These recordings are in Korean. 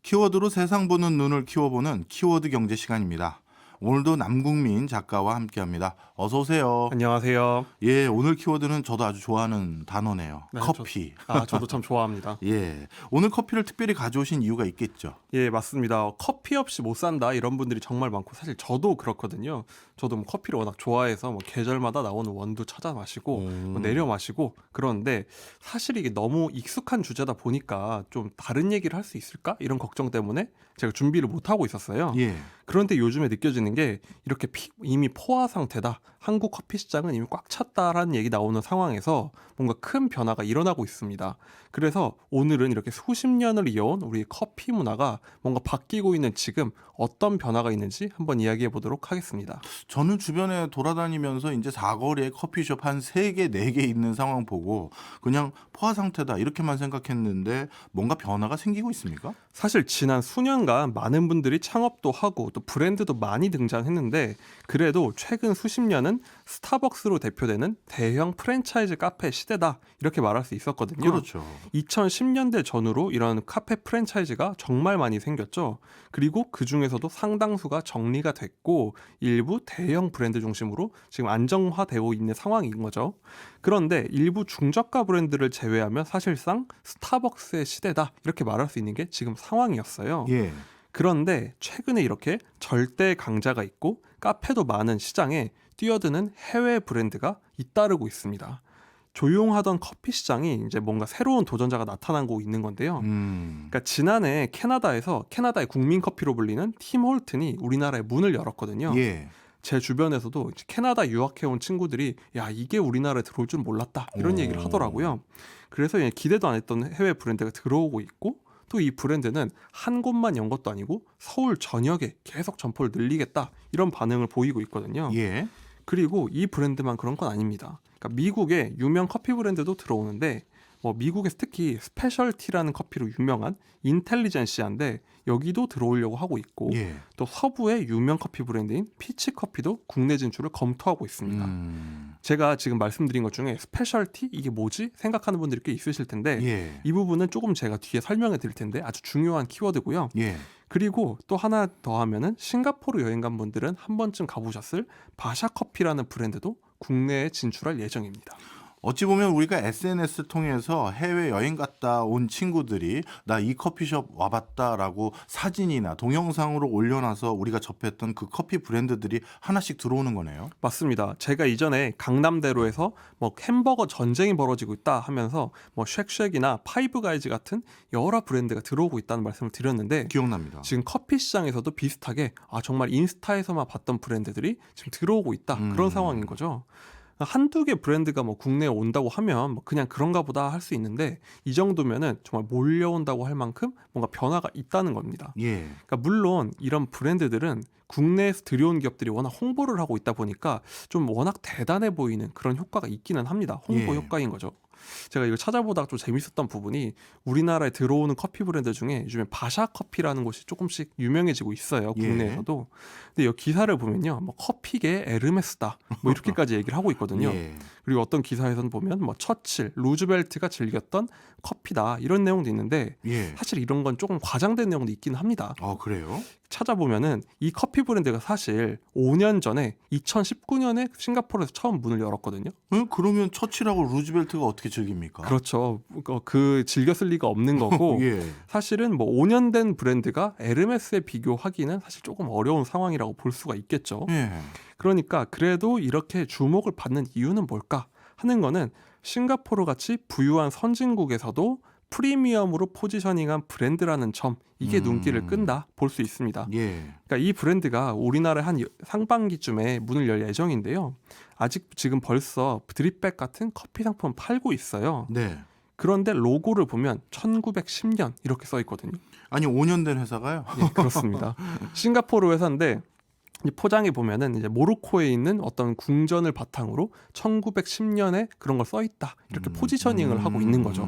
키워드로 세상 보는 눈을 키워보는 키워드 경제 시간입니다. 오늘도 남국민 작가와 함께합니다. 어서 오세요. 안녕하세요. 예, 오늘 키워드는 저도 아주 좋아하는 단어네요. 네, 커피. 저도 참 좋아합니다. 예, 오늘 커피를 특별히 가져오신 이유가 있겠죠. 예, 맞습니다. 커피 없이 못 산다 이런 분들이 정말 많고 사실 저도 그렇거든요. 저도 뭐 커피를 워낙 좋아해서 뭐 계절마다 나오는 원두 찾아 마시고 뭐 내려 마시고 그러는데 사실 이게 너무 익숙한 주제다 보니까 좀 다른 얘기를 할 수 있을까? 이런 걱정 때문에 제가 준비를 못 하고 있었어요. 예, 그런데 요즘에 느껴지는 게 이렇게 이미 포화 상태다. 한국 커피 시장은 이미 꽉 찼다라는 얘기 나오는 상황에서 뭔가 큰 변화가 일어나고 있습니다. 그래서 오늘은 이렇게 수십 년을 이어온 우리 커피 문화가 뭔가 바뀌고 있는 지금 어떤 변화가 있는지 한번 이야기해 보도록 하겠습니다. 저는 주변에 돌아다니면서 이제 사거리에 커피숍 한 3개, 4개 있는 상황 보고 그냥 포화 상태다 이렇게만 생각했는데 뭔가 변화가 생기고 있습니까? 사실 지난 수년간 많은 분들이 창업도 하고 또 브랜드도 많이 등장했는데 그래도 최근 수십 년은 스타벅스로 대표되는 대형 프랜차이즈 카페 시대다 이렇게 말할 수 있었거든요. 그렇죠. 2010년대 전후로 이런 카페 프랜차이즈가 정말 많이 생겼죠. 그리고 그 중에서도 상당수가 정리가 됐고 일부 대형 브랜드 중심으로 지금 안정화되고 있는 상황인 거죠. 그런데 일부 중저가 브랜드를 제외하면 사실상 스타벅스의 시대다 이렇게 말할 수 있는 게 지금 상황이었어요. 예. 그런데 최근에 이렇게 절대 강자가 있고 카페도 많은 시장에 뛰어드는 해외 브랜드가 잇따르고 있습니다. 조용하던 커피 시장이 이제 뭔가 새로운 도전자가 나타나고 있는 건데요. 그러니까 지난해 캐나다에서 캐나다의 국민 커피로 불리는 팀 홀튼이 우리나라에 문을 열었거든요. 예. 제 주변에서도 이제 캐나다 유학해온 친구들이 야 이게 우리나라에 들어올 줄 몰랐다 이런 얘기를 하더라고요. 그래서 기대도 안 했던 해외 브랜드가 들어오고 있고 또 이 브랜드는 한 곳만 연 것도 아니고 서울 전역에 계속 점포를 늘리겠다 이런 반응을 보이고 있거든요. 예. 그리고 이 브랜드만 그런 건 아닙니다. 그러니까 미국의 유명 커피 브랜드도 들어오는데 미국에서 특히 스페셜티라는 커피로 유명한 인텔리전시아인데 여기도 들어오려고 하고 있고 예. 또 서부의 유명 커피 브랜드인 피치 커피도 국내 진출을 검토하고 있습니다. 제가 지금 말씀드린 것 중에 스페셜티 이게 뭐지? 생각하는 분들이 꽤 있으실 텐데 예. 이 부분은 조금 제가 뒤에 설명해 드릴 텐데 아주 중요한 키워드고요. 예. 그리고 또 하나 더 하면은 싱가포르 여행 간 분들은 한 번쯤 가보셨을 바샤 커피라는 브랜드도 국내에 진출할 예정입니다. 어찌 보면 우리가 SNS 통해서 해외 여행 갔다 온 친구들이 나 이 커피숍 와봤다라고 사진이나 동영상으로 올려놔서 우리가 접했던 그 커피 브랜드들이 하나씩 들어오는 거네요. 맞습니다. 제가 이전에 강남대로에서 햄버거 전쟁이 벌어지고 있다 하면서 쉑쉑이나 파이브가이즈 같은 여러 브랜드가 들어오고 있다는 말씀을 드렸는데 기억납니다. 지금 커피 시장에서도 비슷하게 정말 인스타에서만 봤던 브랜드들이 지금 들어오고 있다 그런 상황인 거죠. 한두 개 브랜드가 국내에 온다고 하면 그냥 그런가 보다 할 수 있는데 이 정도면은 정말 몰려온다고 할 만큼 뭔가 변화가 있다는 겁니다. 예. 그러니까 물론 이런 브랜드들은 국내에서 들여온 기업들이 워낙 홍보를 하고 있다 보니까 좀 워낙 대단해 보이는 그런 효과가 있기는 합니다. 홍보 예. 효과인 거죠. 제가 이거 찾아보다가 좀 재밌었던 부분이 우리나라에 들어오는 커피 브랜드 중에 요즘에 바샤 커피라는 곳이 조금씩 유명해지고 있어요. 국내에서도. 근데 이 기사를 보면요. 커피계 에르메스다. 이렇게까지 얘기를 하고 있거든요. 예. 그리고 어떤 기사에서는 보면 처칠, 루즈벨트가 즐겼던 커피다. 이런 내용도 있는데 예. 사실 이런 건 조금 과장된 내용도 있긴 합니다. 그래요? 찾아보면은 이 커피 브랜드가 사실 5년 전에 2019년에 싱가포르에서 처음 문을 열었거든요. 그러면 처칠하고 루즈벨트가 어떻게 즐깁니까? 그렇죠. 그 즐겼을 리가 없는 거고 예. 사실은 5년 된 브랜드가 에르메스에 비교하기는 사실 조금 어려운 상황이라고 볼 수가 있겠죠. 예. 그러니까 그래도 이렇게 주목을 받는 이유는 뭘까 하는 거는 싱가포르 같이 부유한 선진국에서도 프리미엄으로 포지셔닝한 브랜드라는 점 이게 눈길을 끈다 볼 수 있습니다. 예. 그러니까 이 브랜드가 우리나라에 한 상반기쯤에 문을 열 예정인데요. 아직 지금 벌써 드립백 같은 커피 상품 팔고 있어요. 네. 그런데 로고를 보면 1910년 이렇게 써 있거든요. 아니 5년 된 회사가요? 예, 그렇습니다. 싱가포르 회사인데 포장에 보면은 이제 모로코에 있는 어떤 궁전을 바탕으로 1910년에 그런 걸 써 있다 이렇게 포지셔닝을 하고 있는 거죠.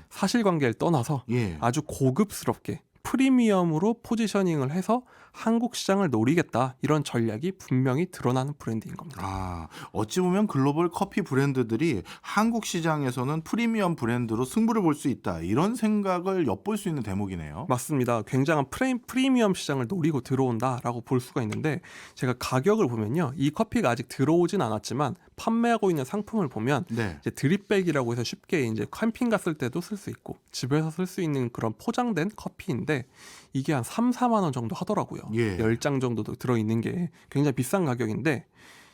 사실관계를 떠나서 예. 아주 고급스럽게 프리미엄으로 포지셔닝을 해서 한국 시장을 노리겠다 이런 전략이 분명히 드러나는 브랜드인 겁니다. 아, 어찌 보면 글로벌 커피 브랜드들이 한국 시장에서는 프리미엄 브랜드로 승부를 볼 수 있다. 이런 생각을 엿볼 수 있는 대목이네요. 맞습니다. 굉장한 프리미엄 시장을 노리고 들어온다라고 볼 수가 있는데 제가 가격을 보면요. 이 커피가 아직 들어오진 않았지만 판매하고 있는 상품을 보면 네. 이제 드립백이라고 해서 쉽게 이제 캠핑 갔을 때도 쓸 수 있고 집에서 쓸 수 있는 그런 포장된 커피인데 이게 한 3, 4만 원 정도 하더라고요. 예. 10장 정도 들어있는 게 굉장히 비싼 가격인데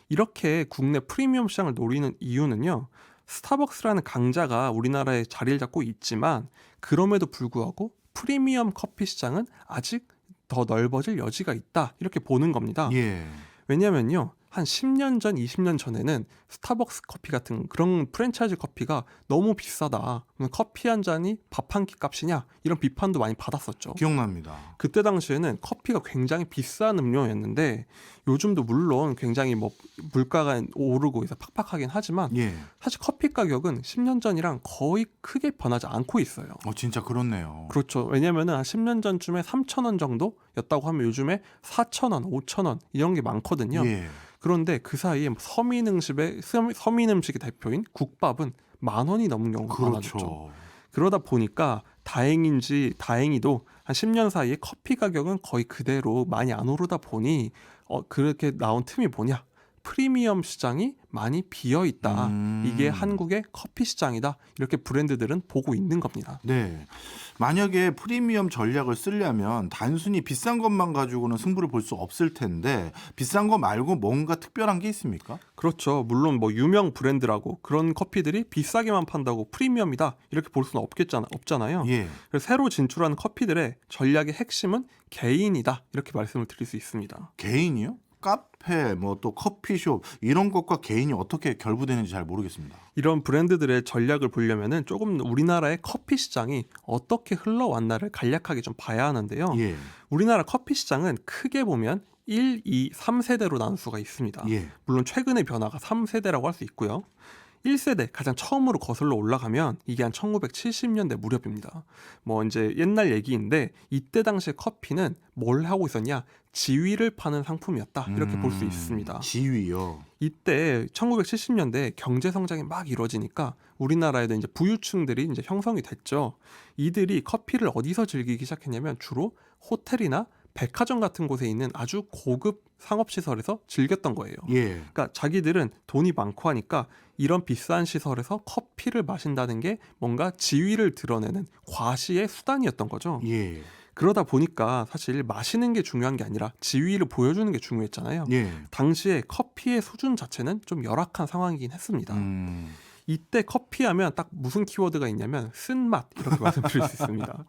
이렇게 국내 프리미엄 시장을 노리는 이유는요. 스타벅스라는 강자가 우리나라에 자리를 잡고 있지만 그럼에도 불구하고 프리미엄 커피 시장은 아직 더 넓어질 여지가 있다. 이렇게 보는 겁니다. 예. 왜냐면요. 한 10년 전, 20년 전에는 스타벅스 커피 같은 그런 프랜차이즈 커피가 너무 비싸다. 커피 한 잔이 밥 한 끼 값이냐? 이런 비판도 많이 받았었죠. 기억납니다. 그때 당시에는 커피가 굉장히 비싼 음료였는데 요즘도 물론 굉장히 뭐 물가가 오르고 해서 팍팍하긴 하지만 예. 사실 커피 가격은 10년 전이랑 거의 크게 변하지 않고 있어요. 진짜 그렇네요. 그렇죠. 왜냐면은 한 10년 전쯤에 3,000원 정도였다고 하면 요즘에 4,000원, 5,000원 이런 게 많거든요. 예. 그런데 그 사이에 서민 음식의 대표인 국밥은 10,000원이 넘는 경우가 많아졌죠. 그렇죠. 그러다 보니까 다행히도 한 10년 사이에 커피 가격은 거의 그대로 많이 안 오르다 보니 그렇게 나온 틈이 뭐냐? 프리미엄 시장이 많이 비어 있다. 이게 한국의 커피 시장이다. 이렇게 브랜드들은 보고 있는 겁니다. 네. 만약에 프리미엄 전략을 쓰려면 단순히 비싼 것만 가지고는 승부를 볼 수 없을 텐데 비싼 거 말고 뭔가 특별한 게 있습니까? 그렇죠. 물론 뭐 유명 브랜드라고 그런 커피들이 비싸게만 판다고 프리미엄이다. 이렇게 볼 수는 없잖아요. 예. 그래서 새로 진출하는 커피들의 전략의 핵심은 개인이다. 이렇게 말씀을 드릴 수 있습니다. 개인이요? 카페, 뭐 또 커피숍 이런 것과 개인이 어떻게 결부되는지 잘 모르겠습니다. 이런 브랜드들의 전략을 보려면은 조금 우리나라의 커피 시장이 어떻게 흘러왔나를 간략하게 좀 봐야 하는데요. 예. 우리나라 커피 시장은 크게 보면 1, 2, 3세대로 나눌 수가 있습니다. 예. 물론 최근의 변화가 3세대라고 할 수 있고요. 1세대 가장 처음으로 거슬러 올라가면 이게 한 1970년대 무렵입니다. 뭐 이제 옛날 얘기인데 이때 당시에 커피는 뭘 하고 있었냐? 지위를 파는 상품이었다. 이렇게 볼 수 있습니다. 지위요. 이때 1970년대 경제 성장이 막 이루어지니까 우리나라에도 이제 부유층들이 이제 형성이 됐죠. 이들이 커피를 어디서 즐기기 시작했냐면 주로 호텔이나 백화점 같은 곳에 있는 아주 고급 상업시설에서 즐겼던 거예요. 예. 그러니까 자기들은 돈이 많고 하니까 이런 비싼 시설에서 커피를 마신다는 게 뭔가 지위를 드러내는 과시의 수단이었던 거죠. 예. 그러다 보니까 사실 마시는 게 중요한 게 아니라 지위를 보여주는 게 중요했잖아요. 예. 당시에 커피의 수준 자체는 좀 열악한 상황이긴 했습니다. 이때 커피하면 딱 무슨 키워드가 있냐면 쓴맛 이렇게 말씀드릴 수 있습니다.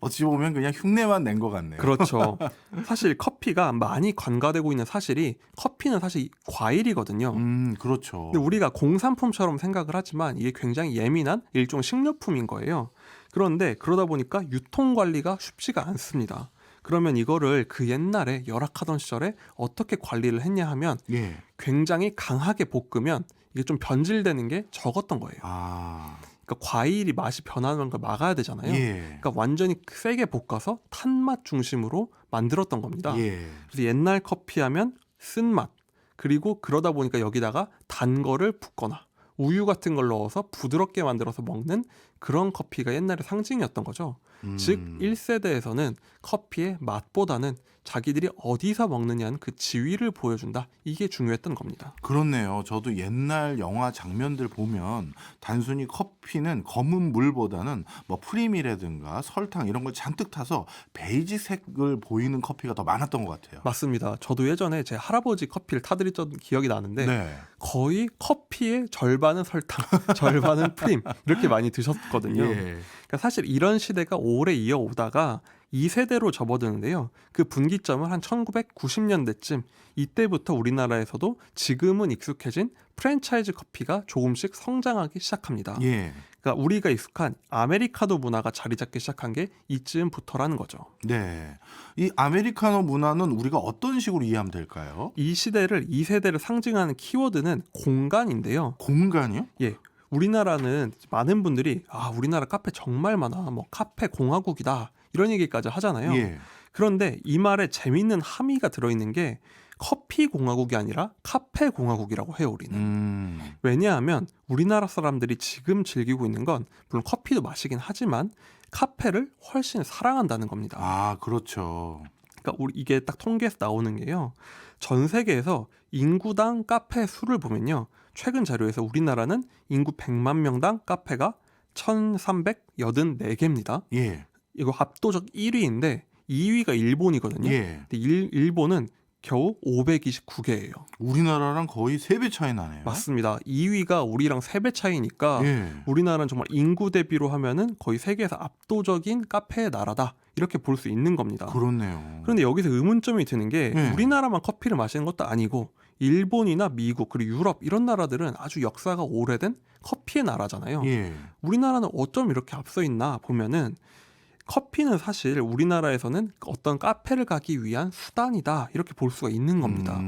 어찌 보면 그냥 흉내만 낸 것 같네요. 그렇죠. 사실 커피가 많이 관가되고 있는 사실이 커피는 사실 과일이거든요. 그렇죠. 근데 우리가 공산품처럼 생각을 하지만 이게 굉장히 예민한 일종 식료품인 거예요. 그런데 그러다 보니까 유통 관리가 쉽지가 않습니다. 그러면 이거를 그 옛날에 열악하던 시절에 어떻게 관리를 했냐 하면 예. 굉장히 강하게 볶으면 이게 좀 변질되는 게 적었던 거예요. 아. 그러니까 과일이 맛이 변하는 걸 막아야 되잖아요. 예. 그러니까 완전히 세게 볶아서 탄맛 중심으로 만들었던 겁니다. 예. 그래서 옛날 커피 하면 쓴맛, 그리고 그러다 보니까 여기다가 단 거를 붓거나 우유 같은 걸 넣어서 부드럽게 만들어서 먹는 그런 커피가 옛날의 상징이었던 거죠. 즉 1세대에서는 커피의 맛보다는 자기들이 어디서 먹느냐는 그 지위를 보여준다. 이게 중요했던 겁니다. 그렇네요. 저도 옛날 영화 장면들 보면 단순히 커피는 검은 물보다는 뭐 프림이라든가 설탕 이런 걸 잔뜩 타서 베이지색을 보이는 커피가 더 많았던 것 같아요. 맞습니다. 저도 예전에 제 할아버지 커피를 타드렸던 기억이 나는데 네. 거의 커피의 절반은 설탕, 절반은 프림 이렇게 많이 드셨거든요. 예. 그러니까 사실 이런 시대가 오래 이어오다가 2세대로 접어드는데요. 그 분기점은 한 1990년대쯤 이때부터 우리나라에서도 지금은 익숙해진 프랜차이즈 커피가 조금씩 성장하기 시작합니다. 예. 그러니까 우리가 익숙한 아메리카노 문화가 자리 잡기 시작한 게 이쯤부터라는 거죠. 네. 이 아메리카노 문화는 우리가 어떤 식으로 이해하면 될까요? 이 시대를 2세대를 상징하는 키워드는 공간인데요. 공간이요? 예. 우리나라는 많은 분들이 우리나라 카페 정말 많아. 뭐 카페 공화국이다. 이런 얘기까지 하잖아요. 예. 그런데 이 말에 재밌는 함의가 들어있는 게 커피 공화국이 아니라 카페 공화국이라고 해요, 우리는. 왜냐하면 우리나라 사람들이 지금 즐기고 있는 건 물론 커피도 마시긴 하지만 카페를 훨씬 사랑한다는 겁니다. 아, 그렇죠. 그러니까 이게 딱 통계에서 나오는 게요. 전 세계에서 인구당 카페 수를 보면요. 최근 자료에서 우리나라는 인구 100만 명당 카페가 1384개입니다. 예. 이거 압도적 1위인데 2위가 일본이거든요. 예. 근데 일본은 겨우 529개예요. 우리나라랑 거의 3배 차이 나네요. 맞습니다. 2위가 우리랑 3배 차이니까 예. 우리나라는 정말 인구 대비로 하면은 거의 세계에서 압도적인 카페의 나라다. 이렇게 볼 수 있는 겁니다. 그렇네요. 그런데 여기서 의문점이 드는 게 예. 우리나라만 커피를 마시는 것도 아니고 일본이나 미국 그리고 유럽 이런 나라들은 아주 역사가 오래된 커피의 나라잖아요. 예. 우리나라는 어쩜 이렇게 앞서 있나 보면은 커피는 사실 우리나라에서는 어떤 카페를 가기 위한 수단이다 이렇게 볼 수가 있는 겁니다.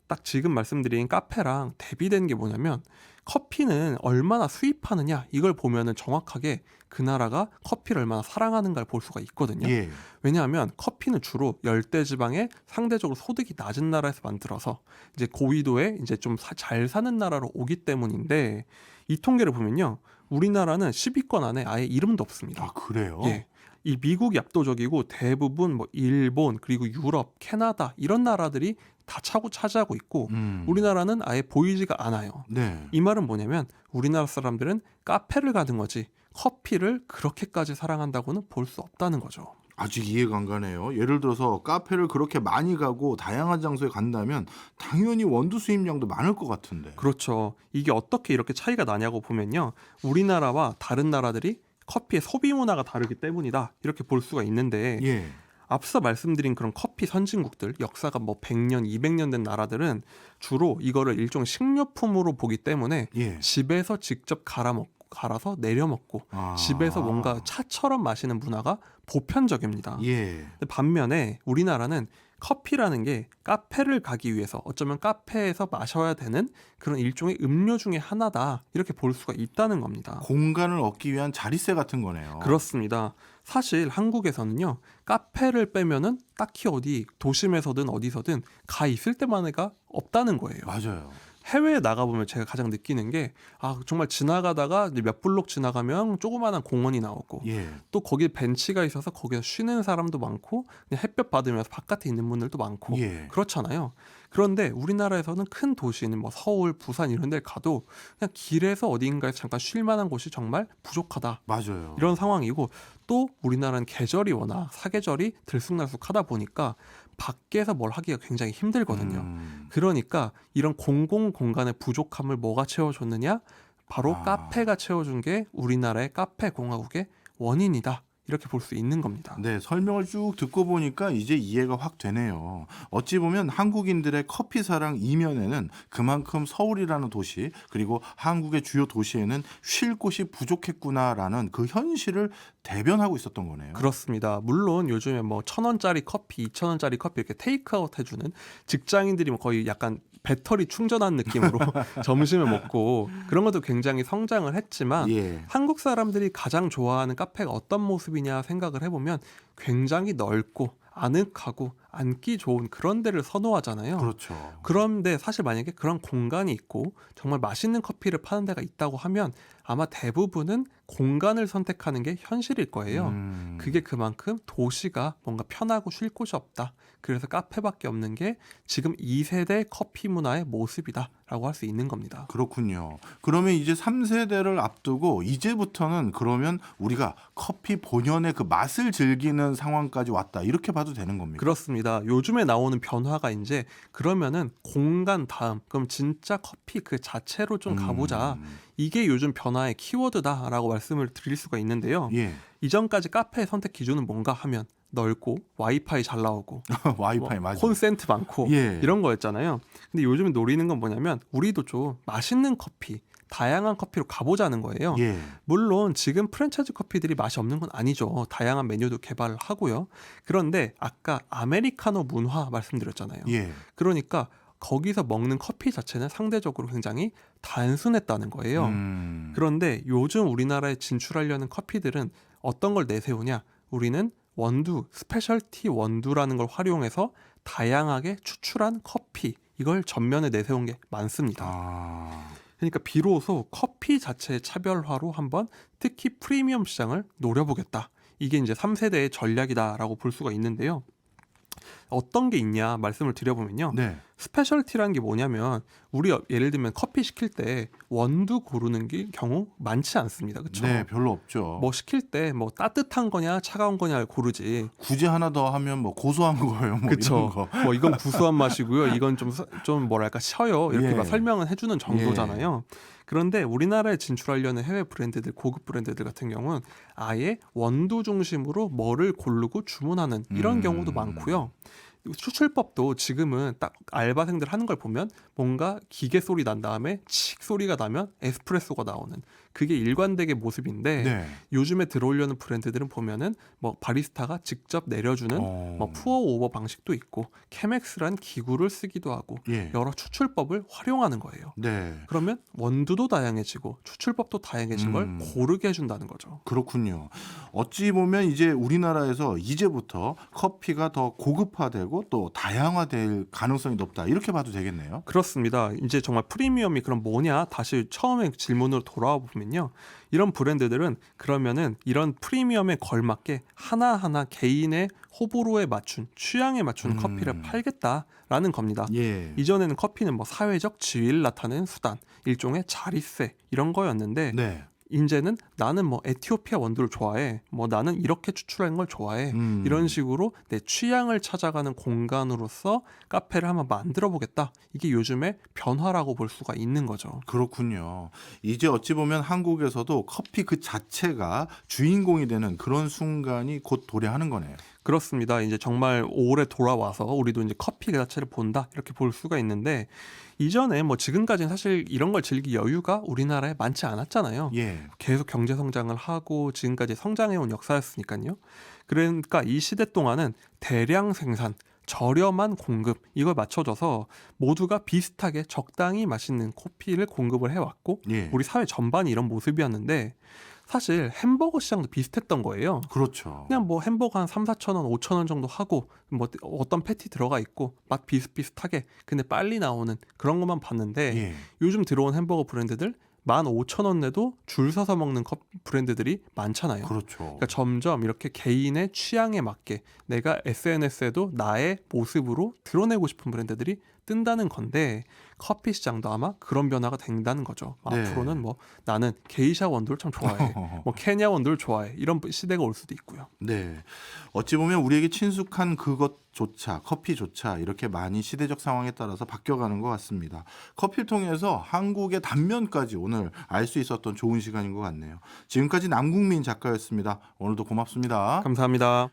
딱 지금 말씀드린 카페랑 대비되는 게 뭐냐면 커피는 얼마나 수입하느냐 이걸 보면은 정확하게 그 나라가 커피를 얼마나 사랑하는가를 볼 수가 있거든요. 예. 왜냐하면 커피는 주로 열대지방에 상대적으로 소득이 낮은 나라에서 만들어서 이제 고위도에 이제 좀 잘 사는 나라로 오기 때문인데 이 통계를 보면요. 우리나라는 10위권 안에 아예 이름도 없습니다. 아, 그래요? 예. 이 미국이 압도적이고 대부분 뭐 일본 그리고 유럽, 캐나다 이런 나라들이 다 차지하고 있고 우리나라는 아예 보이지가 않아요. 네. 이 말은 뭐냐면 우리나라 사람들은 카페를 가는 거지 커피를 그렇게까지 사랑한다고는 볼 수 없다는 거죠. 아직 이해가 안 가네요. 예를 들어서 카페를 그렇게 많이 가고 다양한 장소에 간다면 당연히 원두 수입량도 많을 것 같은데. 그렇죠. 이게 어떻게 이렇게 차이가 나냐고 보면요. 우리나라와 다른 나라들이 커피의 소비 문화가 다르기 때문이다. 이렇게 볼 수가 있는데 예. 앞서 말씀드린 그런 커피 선진국들, 역사가 뭐 100년, 200년 된 나라들은 주로 이거를 일종의 식료품으로 보기 때문에 예. 집에서 직접 갈아서 내려 먹고 집에서 뭔가 차처럼 마시는 문화가 보편적입니다. 예. 근데 반면에 우리나라는 커피라는 게 카페를 가기 위해서 어쩌면 카페에서 마셔야 되는 그런 일종의 음료 중에 하나다 이렇게 볼 수가 있다는 겁니다. 공간을 얻기 위한 자리세 같은 거네요. 그렇습니다. 사실 한국에서는요 카페를 빼면은 딱히 어디 도심에서든 어디서든 가 있을 때만가 없다는 거예요. 맞아요. 해외에 나가보면 제가 가장 느끼는 게 정말 지나가다가 이제 몇 블록 지나가면 조그마한 공원이 나오고 예. 또 거기 벤치가 있어서 거기서 쉬는 사람도 많고 그냥 햇볕 받으면서 바깥에 있는 분들도 많고 예. 그렇잖아요. 그런데 우리나라에서는 큰 도시는 뭐 서울, 부산 이런 데 가도 그냥 길에서 어딘가에서 잠깐 쉴 만한 곳이 정말 부족하다. 맞아요. 이런 상황이고 또 우리나라는 계절이 워낙 사계절이 들쑥날쑥하다 보니까 밖에서 뭘 하기가 굉장히 힘들거든요. 그러니까 이런 공공 공간의 부족함을 뭐가 채워줬느냐? 바로 카페가 채워준 게 우리나라의 카페 공화국의 원인이다. 이렇게 볼 수 있는 겁니다. 네, 설명을 쭉 듣고 보니까 이제 이해가 확 되네요. 어찌 보면 한국인들의 커피 사랑 이면에는 그만큼 서울이라는 도시 그리고 한국의 주요 도시에는 쉴 곳이 부족했구나라는 그 현실을 대변하고 있었던 거네요. 그렇습니다. 물론 요즘에 뭐 1,000원짜리 커피, 2,000원짜리 커피 이렇게 테이크아웃 해주는 직장인들이 뭐 거의 약간 배터리 충전한 느낌으로 점심을 먹고 그런 것도 굉장히 성장을 했지만 예. 한국 사람들이 가장 좋아하는 카페가 어떤 모습이냐 생각을 해보면 굉장히 넓고 아늑하고 앉기 좋은 그런 데를 선호하잖아요. 그렇죠. 그런데 사실 만약에 그런 공간이 있고 정말 맛있는 커피를 파는 데가 있다고 하면 아마 대부분은 공간을 선택하는 게 현실일 거예요. 그게 그만큼 도시가 뭔가 편하고 쉴 곳이 없다. 그래서 카페밖에 없는 게 지금 2세대 커피 문화의 모습이다라고 할 수 있는 겁니다. 그렇군요. 그러면 이제 3세대를 앞두고 이제부터는 그러면 우리가 커피 본연의 그 맛을 즐기는 상황까지 왔다. 이렇게 봐도 되는 겁니까? 그렇습니다. 요즘에 나오는 변화가 이제 그러면은 공간 다음 그럼 진짜 커피 그 자체로 좀 가보자. 이게 요즘 변화의 키워드다라고 말씀을 드릴 수가 있는데요. 예. 이전까지 카페의 선택 기준은 뭔가 하면 넓고 와이파이 잘 나오고 와이파이 맞아요. 콘센트 많고 예. 이런 거였잖아요. 근데 요즘 노리는 건 뭐냐면 우리도 좀 맛있는 커피, 다양한 커피로 가보자는 거예요. 예. 물론 지금 프랜차이즈 커피들이 맛이 없는 건 아니죠. 다양한 메뉴도 개발을 하고요. 그런데 아까 아메리카노 문화 말씀드렸잖아요. 예. 그러니까 거기서 먹는 커피 자체는 상대적으로 굉장히 단순했다는 거예요. 그런데 요즘 우리나라에 진출하려는 커피들은 어떤 걸 내세우냐? 우리는 원두, 스페셜티 원두라는 걸 활용해서 다양하게 추출한 커피, 이걸 전면에 내세운 게 많습니다. 아, 그러니까 비로소 커피 자체의 차별화로 한번 특히 프리미엄 시장을 노려보겠다. 이게 이제 3세대의 전략이다라고 볼 수가 있는데요. 어떤 게 있냐 말씀을 드려보면요. 네. 스페셜티라는 게 뭐냐면 우리 예를 들면 커피 시킬 때 원두 고르는 게 경우 많지 않습니다. 그렇죠? 네, 별로 없죠. 뭐 시킬 때 뭐 따뜻한 거냐 차가운 거냐를 고르지. 굳이 하나 더 하면 뭐 고소한 거예요, 뭐 그쵸. 이런 거. 뭐 이건 구수한 맛이고요. 이건 좀 뭐랄까 셔요. 이렇게 예. 막 설명은 해주는 정도잖아요. 그런데 우리나라에 진출하려는 해외 브랜드들, 고급 브랜드들 같은 경우는 아예 원두 중심으로 뭐를 고르고 주문하는 이런 경우도 많고요. 추출법도 지금은 딱 알바생들 하는 걸 보면 뭔가 기계 소리 난 다음에 칙 소리가 나면 에스프레소가 나오는 그게 일관되게 모습인데 네. 요즘에 들어오려는 브랜드들은 보면은 뭐 바리스타가 직접 내려주는 뭐 푸어 오버 방식도 있고 케맥스란 기구를 쓰기도 하고 예. 여러 추출법을 활용하는 거예요. 네. 그러면 원두도 다양해지고 추출법도 다양해진 걸 고르게 해준다는 거죠. 그렇군요. 어찌 보면 이제 우리나라에서 이제부터 커피가 더 고급화되고 또 다양화될 가능성이 높다. 이렇게 봐도 되겠네요. 그렇습니다. 이제 정말 프리미엄이 그럼 뭐냐? 다시 처음에 질문으로 돌아와 보면요. 이런 브랜드들은 그러면은 이런 프리미엄에 걸맞게 하나하나 개인의 호불호에 맞춘 취향에 맞춘 커피를 팔겠다라는 겁니다. 예. 이전에는 커피는 뭐 사회적 지위를 나타내는 수단, 일종의 자리세 이런 거였는데 네. 이제는 나는 뭐 에티오피아 원두를 좋아해. 뭐 나는 이렇게 추출하는 걸 좋아해. 이런 식으로 내 취향을 찾아가는 공간으로서 카페를 한번 만들어 보겠다. 이게 요즘의 변화라고 볼 수가 있는 거죠. 그렇군요. 이제 어찌 보면 한국에서도 커피 그 자체가 주인공이 되는 그런 순간이 곧 도래하는 거네요. 그렇습니다. 이제 정말 올해 돌아와서 우리도 이제 커피 그 자체를 본다 이렇게 볼 수가 있는데 이전에 뭐 지금까지는 사실 이런 걸 즐길 여유가 우리나라에 많지 않았잖아요. 예. 계속 경제 성장을 하고 지금까지 성장해온 역사였으니까요. 그러니까 이 시대 동안은 대량 생산, 저렴한 공급 이걸 맞춰줘서 모두가 비슷하게 적당히 맛있는 커피를 공급을 해왔고 예. 우리 사회 전반이 이런 모습이었는데 사실 햄버거 시장도 비슷했던 거예요. 그렇죠. 그냥 뭐 햄버거 한 3, 4천 원, 5천 원 정도 하고 뭐 어떤 패티 들어가 있고 맛 비슷비슷하게 근데 빨리 나오는 그런 것만 봤는데 예. 요즘 들어온 햄버거 브랜드들 15,000원 내도 줄 서서 먹는 브랜드들이 많잖아요. 그렇죠. 그러니까 점점 이렇게 개인의 취향에 맞게 내가 SNS에도 나의 모습으로 드러내고 싶은 브랜드들이 뜬다는 건데 커피 시장도 아마 그런 변화가 된다는 거죠. 네. 앞으로는 뭐 나는 게이샤 원두를 참 좋아해. 뭐 케냐 원두를 좋아해. 이런 시대가 올 수도 있고요. 네. 어찌 보면 우리에게 친숙한 그것조차 커피조차 이렇게 많이 시대적 상황에 따라서 바뀌어가는 것 같습니다. 커피를 통해서 한국의 단면까지 오늘 알 수 있었던 좋은 시간인 것 같네요. 지금까지 남궁민 작가였습니다. 오늘도 고맙습니다. 감사합니다.